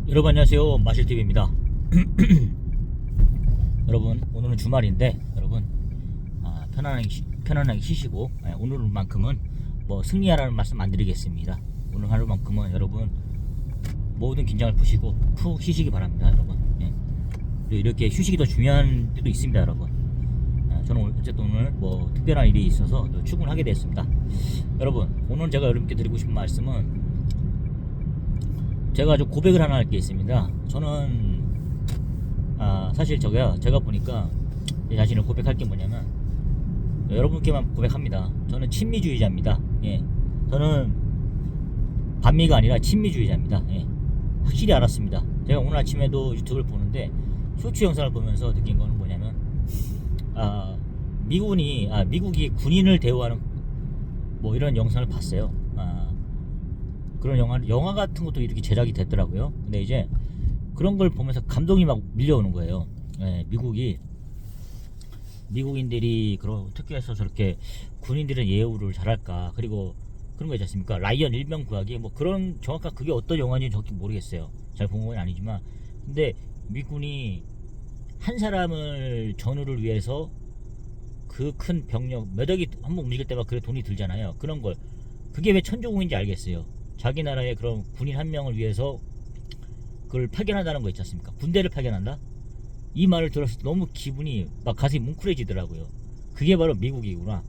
여러분 안녕하세요, 마실TV입니다. 여러분 오늘은 주말인데 여러분 편안하게 쉬시고 오늘만큼은 뭐 승리하라는 말씀 안 드리겠습니다. 오늘 하루만큼은 여러분 모든 긴장을 푸시고 푹 쉬시기 바랍니다. 여러분 이렇게 휴식이 더 중요한 때도 있습니다. 여러분 저는 어쨌든 오늘 뭐 특별한 일이 있어서 출근하게 됐습니다. 여러분 오늘 제가 여러분께 드리고 싶은 말씀은 제가 좀 고백을 하나 할 게 있습니다. 저는 사실 제가 보니까 제 자신을 고백할 게 뭐냐면 여러분께만 고백합니다. 저는 친미주의자입니다. 저는 반미가 아니라 친미주의자입니다. 확실히 알았습니다. 제가 오늘 아침에도 유튜브를 보는데 쇼츠 영상을 보면서 느낀 거는 뭐냐면 미국이 군인을 대우하는 뭐 이런 영상을 봤어요. 그런 영화 같은 것도 이렇게 제작이 됐더라고요. 근데 이제 그런 걸 보면서 감동이 막 밀려오는 거예요. 미국인들이 특히해서 저렇게 군인들은 예우를 잘할까. 그리고 그런 거 있지 않습니까? 라이언 일병 구하기 뭐 그런 정확한 그게 어떤 영화인지 정확히 모르겠어요. 잘 본 건 아니지만 근데 미군이 한 사람을 전우를 위해서 그 큰 병력 몇 억이 한번 움직일 때마다 그래 돈이 들잖아요. 그런 걸 그게 왜 천조국인지 알겠어요. 자기 나라의 그런 군인 한 명을 위해서 그걸 파견한다는 거 있지 않습니까? 군대를 파견한다? 이 말을 들었을 때 너무 기분이 막 가슴이 뭉클해지더라고요. 그게 바로 미국이구나.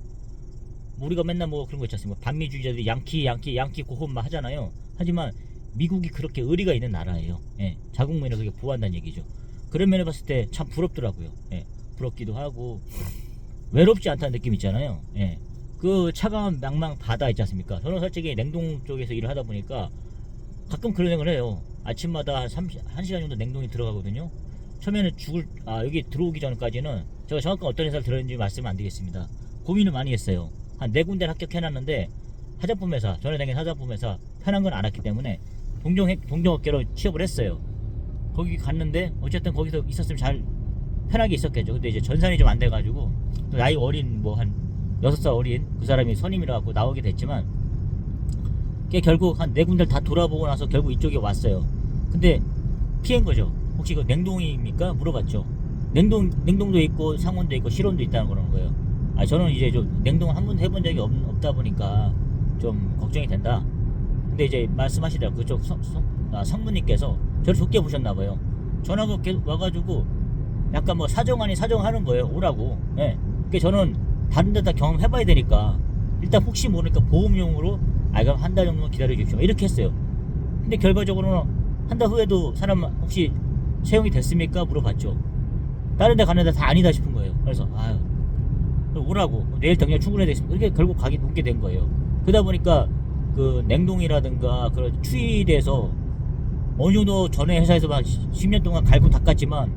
우리가 맨날 뭐 그런 거 있지 않습니까? 반미주의자들이 양키 고혼 막 하잖아요. 하지만 미국이 그렇게 의리가 있는 나라예요. 자국민을 그렇게 보호한다는 얘기죠. 그런 면에 봤을 때 참 부럽더라고요. 부럽기도 하고 외롭지 않다는 느낌 있잖아요. 그 차가운 망망 바다 있지 않습니까? 저는 솔직히 냉동 쪽에서 일을 하다 보니까 가끔 그런 생각을 해요. 아침마다 한 1시간 정도 냉동이 들어가거든요. 처음에는 여기 들어오기 전까지는 제가 정확한 어떤 회사를 들었는지 말씀을 안 드리겠습니다. 고민을 많이 했어요. 한 4군데를 합격해놨는데 전에 다닌 화장품회사 편한 건 알았기 때문에 동종업계로 취업을 했어요. 거기 갔는데 어쨌든 거기서 있었으면 잘 편하게 있었겠죠. 근데 이제 전산이 좀 안 돼가지고 또 나이 어린 뭐 한 6살 어린 그 사람이 선임이라 갖고 나오게 됐지만 걔 결국 한 4군데를 다 돌아보고 나서 결국 이쪽에 왔어요. 근데 피한 거죠. 혹시 이거 냉동입니까? 물어봤죠. 냉동도 있고 상온도 있고 실온도 있다는 그러는 거예요. 저는 이제 좀 냉동을 한 번도 해본 적이 없다 보니까 좀 걱정이 된다. 근데 이제 말씀하시더라고요. 그쪽 성분님께서 저를 좋게 보셨나봐요. 전화가 계속 와가지고 약간 뭐 사정 아닌 사정하는 거예요. 오라고. 그러니까 저는 다른 데다 경험해봐야 되니까 일단 혹시 모르니까 보험용으로 그럼 한 달 정도만 기다려 주십시오 이렇게 했어요. 근데 결과적으로는 한 달 후에도 사람 혹시 채용이 됐습니까? 물어봤죠. 다른 데 갔는데 다 아니다 싶은 거예요. 그래서 오라고 내일 당장 출근해야 되겠습니다. 이렇게 결국 오게 된 거예요. 그러다 보니까 그 냉동이라든가 그런 추위에 대해서 어느 정도 전에 회사에서 막 10년 동안 갈고 닦았지만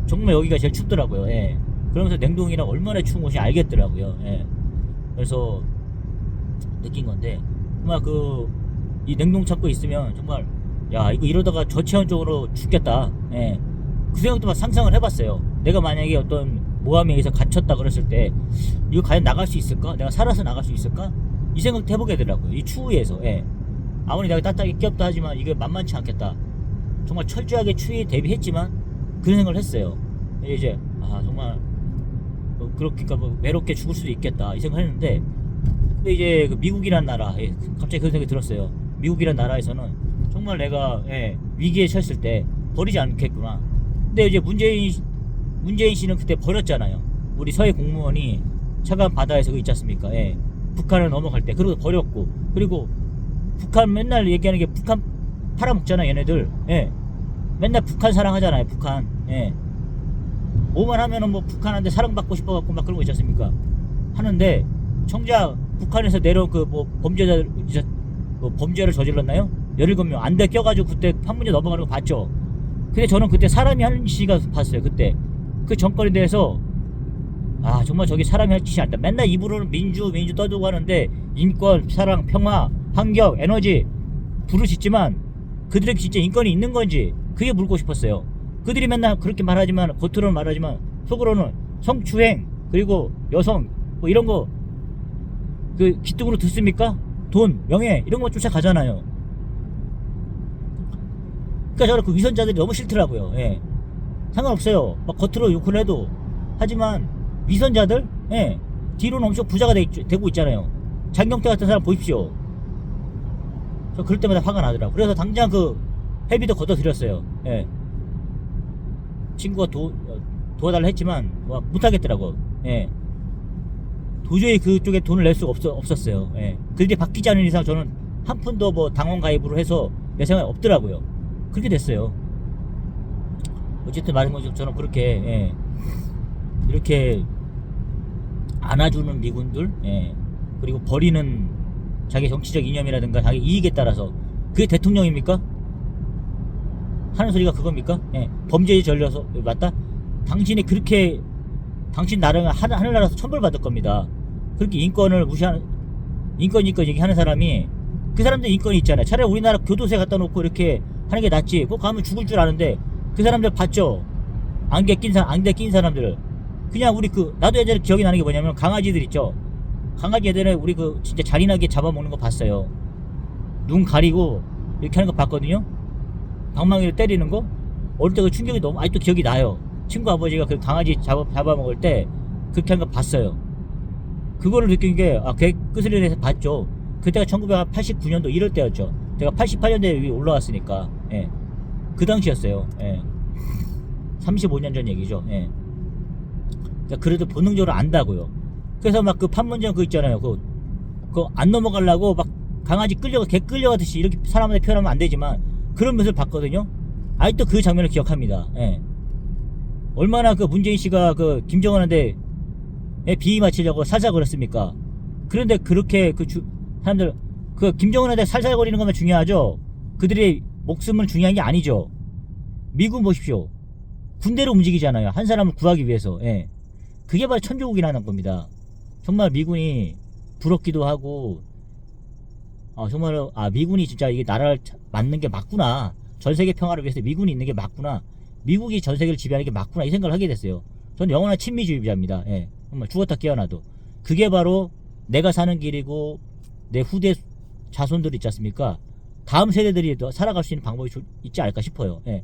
정말 여기가 제일 춥더라고요. 그러면서 냉동이랑 얼마나 추운 곳이 알겠더라고요. 그래서 느낀 건데 정말 이 냉동 창고 있으면 정말 이거 이러다가 저체온적으로 죽겠다. 그 생각도 막 상상을 해봤어요. 내가 만약에 어떤 모함에 의해서 갇혔다 그랬을 때 이거 과연 나갈 수 있을까? 내가 살아서 나갈 수 있을까? 이 생각도 해보게 되더라고요. 이 추위에서. 아무리 내가 따뜻하게 끼었다 하지만 이게 만만치 않겠다. 정말 철저하게 추위에 대비했지만 그런 생각을 했어요. 이제 정말 그렇게 외롭게 죽을 수도 있겠다 이 생각을 했는데 근데 이제 그 미국이란 나라 갑자기 그런 생각이 들었어요. 미국이란 나라에서는 정말 내가 위기에 처했을 때 버리지 않겠구나. 근데 이제 문재인 씨는 그때 버렸잖아요. 우리 서해 공무원이 차가운 바다에서 있지 않습니까? 북한을 넘어갈 때 그리고 버렸고 그리고 북한 맨날 얘기하는 게 북한 팔아먹잖아 얘네들. 맨날 북한 사랑하잖아요. 북한. 뭐만 하면은 뭐 북한한테 사랑받고 싶어갖고 막 그런 거 있지 않습니까? 하는데 정작 북한에서 내려온 범죄를 저질렀나요? 17명 안 돼 껴가지고 그때 판문제 넘어가는 거 봤죠? 근데 저는 그때 사람이 하는 짓이가 봤어요. 그때 그 정권에 대해서 정말 저기 사람이 할 짓이 아니다. 맨날 입으로는 민주 떠들고 하는데 인권, 사랑, 평화, 환경, 에너지 부르짖지만 그들에게 진짜 인권이 있는 건지 그게 묻고 싶었어요. 그들이 맨날 그렇게 말하지만 겉으로는 말하지만 속으로는 성추행 그리고 여성 뭐 이런 거 기득으로 듣습니까? 돈, 명예 이런 거 쫓아가잖아요. 그러니까 저는 그 위선자들이 너무 싫더라고요. 예. 상관없어요. 막 겉으로 욕을 해도. 하지만 위선자들, 예, 뒤로는 엄청 부자가 되고 있잖아요. 장경태 같은 사람 보십시오. 저 그럴 때마다 화가 나더라고. 그래서 당장 그 회비도 걷어들였어요. 예. 친구가 도와달라 했지만 못하겠더라고. 예. 도저히 그쪽에 돈을 낼 수가 없었어요. 예. 그게 바뀌지 않은 이상 저는 한 푼도 뭐 당원 가입으로 해서 내 생각이 없더라고요. 그렇게 됐어요. 어쨌든 말인 것처럼 저는 그렇게, 예, 이렇게 안아주는 미군들, 예, 그리고 버리는 자기 정치적 이념이라든가 자기 이익에 따라서 그게 대통령입니까? 하는 소리가 그겁니까? 예, 범죄에 전려서 맞다? 당신이 그렇게 당신 나라가 하늘나라에서 천벌받을 겁니다. 그렇게 인권을 무시하는 인권 얘기하는 사람이 그 사람들 인권이 있잖아요. 차라리 우리나라 교도소에 갖다 놓고 이렇게 하는 게 낫지. 꼭 가면 죽을 줄 아는데 그 사람들 봤죠? 안개 낀 사람들을 그냥 우리 나도 예전에 기억이 나는 게 뭐냐면 강아지들 있죠. 강아지 애들은 우리 진짜 잔인하게 잡아먹는 거 봤어요. 눈 가리고 이렇게 하는 거 봤거든요. 방망이를 때리는 거 어릴 때 그 충격이 너무 아직도 기억이 나요. 친구 아버지가 그 강아지 잡아먹을 때 그렇게 하는 거 봤어요. 그거를 느낀 게 개끄스리에서 봤죠. 그때가 1989년도 이럴 때였죠. 제가 88년도에 위에 올라왔으니까, 예, 그 당시였어요. 예. 35년 전 얘기죠. 예. 그러니까 그래도 본능적으로 안다고요. 그래서 막 그 판문점 있잖아요. 안 넘어가려고 막 강아지 개 끌려가듯이 이렇게 사람한테 표현하면 안 되지만 그런 모습을 봤거든요. 아직도 그 장면을 기억합니다. 예. 얼마나 문재인 씨가 김정은한테 비위 맞추려고 살살 거렸습니까? 그런데 그렇게 사람들 김정은한테 살살 거리는 것만 중요하죠. 그들의 목숨은 중요한 게 아니죠. 미군 보십시오. 군대로 움직이잖아요. 한 사람을 구하기 위해서. 예. 그게 바로 천조국이라는 겁니다. 정말 미군이 부럽기도 하고, 정말 미군이 진짜 이게 나라를 맞는 게 맞구나. 전 세계 평화를 위해서 미군이 있는 게 맞구나. 미국이 전 세계를 지배하는 게 맞구나. 이 생각을 하게 됐어요. 저는 영원한 친미주의자입니다. 예. 정말 죽었다 깨어나도. 그게 바로 내가 사는 길이고 내 후대 자손들 있지 않습니까? 다음 세대들이 살아갈 수 있는 방법이 있지 않을까 싶어요. 예.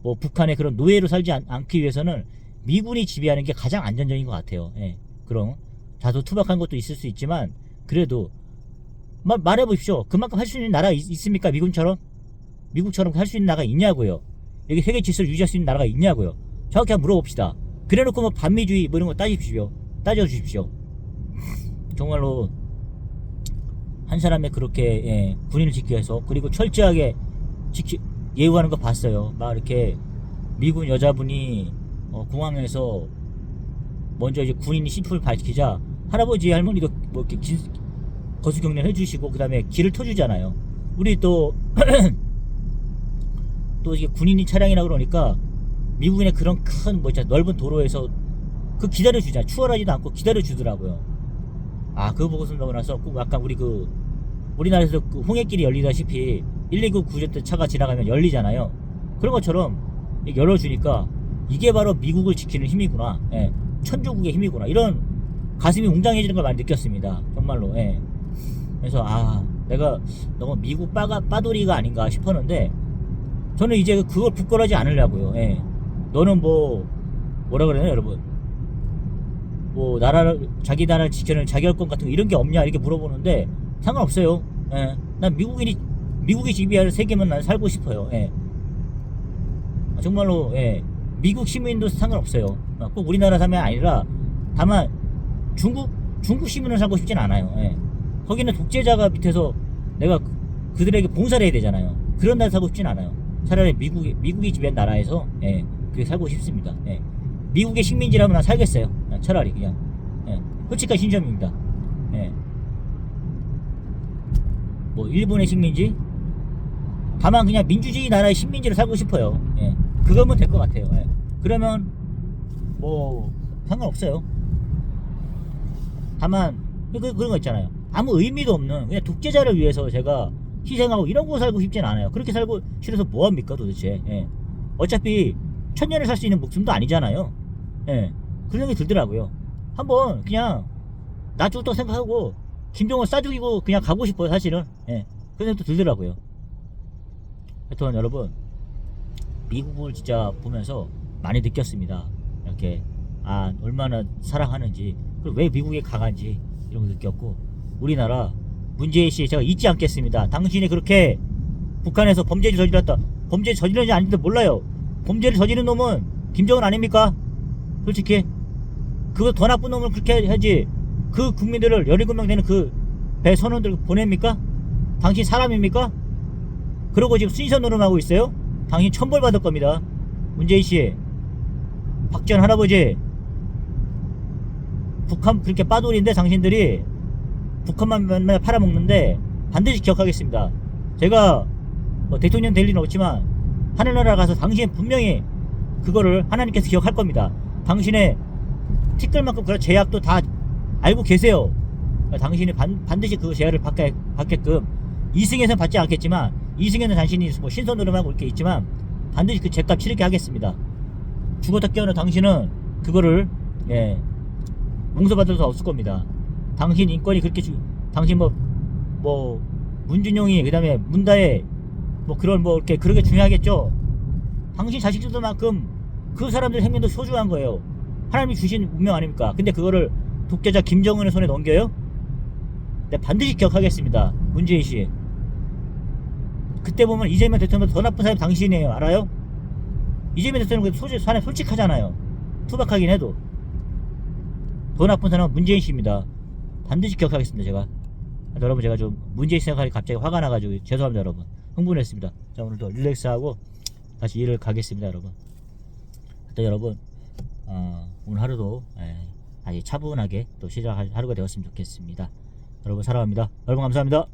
뭐 북한의 그런 노예로 살지 않기 위해서는 미군이 지배하는 게 가장 안전적인 것 같아요. 예. 그럼 다소 투박한 것도 있을 수 있지만 그래도 말해보십시오. 그만큼 할 수 있는 나라가 있습니까? 미국처럼 할 수 있는 나라가 있냐고요. 여기 세계 질서를 유지할 수 있는 나라가 있냐고요. 정확히 한번 물어봅시다. 그래놓고 뭐 반미주의 뭐 이런 거 따져주십시오. 정말로 한 사람의 그렇게, 예, 군인을 지키기 위해서 그리고 철저하게 예우하는 거 봤어요. 막 이렇게 미군 여자분이 공항에서 먼저 이제 군인이 심표를 밝히자 할아버지 할머니도 뭐 이렇게 거수경례 해주시고 그 다음에 길을 터주잖아요. 우리 또 이게 군인이 차량이라 그러니까 미국인의 그런 큰 넓은 도로에서 기다려주잖아요. 추월하지도 않고 기다려주더라고요. 그거 보고 나고 나서 약간 우리나라에서 홍해길이 열리다시피 119 구조대 차가 지나가면 열리잖아요. 그런 것처럼 열어주니까 이게 바로 미국을 지키는 힘이구나. 예. 천조국의 힘이구나. 이런 가슴이 웅장해지는 걸 많이 느꼈습니다. 정말로. 예. 그래서 내가 너무 미국 빠돌이가 아닌가 싶었는데 저는 이제 그걸 부끄러워하지 않으려고요. 예. 너는 뭐라 그러나요, 여러분? 자기 나라를 지키는 자결권 같은 거 이런 게 없냐 이렇게 물어보는데 상관없어요. 예. 난 미국이 지배하는 세계만 난 살고 싶어요. 예. 정말로, 예. 미국 시민도 상관없어요. 꼭 우리나라 사람이 아니라 다만 중국 시민을 살고 싶진 않아요. 예. 거기는 독재자가 밑에서 내가 그들에게 봉사를 해야 되잖아요. 그런 나라 살고 싶진 않아요. 차라리 미국이 지배한 나라에서, 예, 그렇게 살고 싶습니다. 예. 미국의 식민지라면 난 살겠어요. 차라리 그냥. 예. 솔직한 신점입니다. 예. 일본의 식민지? 다만 그냥 민주주의 나라의 식민지로 살고 싶어요. 예. 그거면 될 것 같아요. 예. 그러면 상관없어요. 다만 그런 거 있잖아요. 아무 의미도 없는 그냥 독재자를 위해서 제가 희생하고 이런 거 살고 싶진 않아요. 그렇게 살고 싫어서 뭐합니까 도대체. 예. 어차피 1000년을 살 수 있는 목숨도 아니잖아요. 예. 그런 생각이 들더라고요. 한번 그냥 나 죽었다고 생각하고 김정은 싸죽이고 그냥 가고 싶어요 사실은. 예. 그런 생각도 들더라고요. 하여튼 여러분 미국을 진짜 보면서 많이 느꼈습니다. 이렇게 얼마나 사랑하는지, 그리고 왜 미국에 강한지 이런 거 느꼈고, 우리나라 문재인 씨 제가 잊지 않겠습니다. 당신이 그렇게 북한에서 범죄를 저질렀다. 범죄 저질렀는지 아닌지 몰라요. 범죄를 저지른 놈은 김정은 아닙니까? 솔직히 그거 더 나쁜 놈을 그렇게 해야지. 그 국민들을 17명 되는 그 배 선원들 보냅니까? 당신 사람입니까? 그러고 지금 순서 노름하고 있어요? 당신 천벌 받을 겁니다. 문재인 씨, 박지원 할아버지, 북한 그렇게 빠돌인데 당신들이 북한만 맨날 팔아먹는데 반드시 기억하겠습니다. 제가 대통령 될 리는 없지만 하늘나라 가서 당신 분명히 그거를 하나님께서 기억할 겁니다. 당신의 티끌만큼 그런 제약도 다 알고 계세요. 당신이 반드시 그 제약을 받게끔 2승에서는 받지 않겠지만 2승에는 당신이 뭐 신선노름하고 이렇게 있지만 반드시 그 제값 치르게 하겠습니다. 죽었다 깨어나 당신은 그거를 용서받을 수 없을 겁니다. 당신 인권이 그렇게 당신 뭐 문준용이 그다음에 문다혜 뭐 그런 뭐 이렇게 그런 게 중요하겠죠. 당신 자식들만큼 그 사람들 생명도 소중한 거예요. 하나님이 주신 운명 아닙니까? 근데 그거를 독재자 김정은의 손에 넘겨요? 네, 반드시 기억하겠습니다. 문재인 씨. 그때 보면 이재명 대통령 더 나쁜 사람이 당신이에요. 알아요? 이재명 대통령 사람 솔직하잖아요. 투박하긴 해도. 더 나쁜 사람은 문재인 씨입니다. 반드시 기억하겠습니다. 제가. 여러분, 제가 좀 문재인 생각하니 갑자기 화가 나가지고 죄송합니다. 여러분. 흥분했습니다. 자, 오늘도 릴렉스하고 다시 일을 가겠습니다. 여러분. 하여튼 여러분, 오늘 하루도 아주 차분하게 또 시작할 하루가 되었으면 좋겠습니다. 여러분 사랑합니다. 여러분 감사합니다.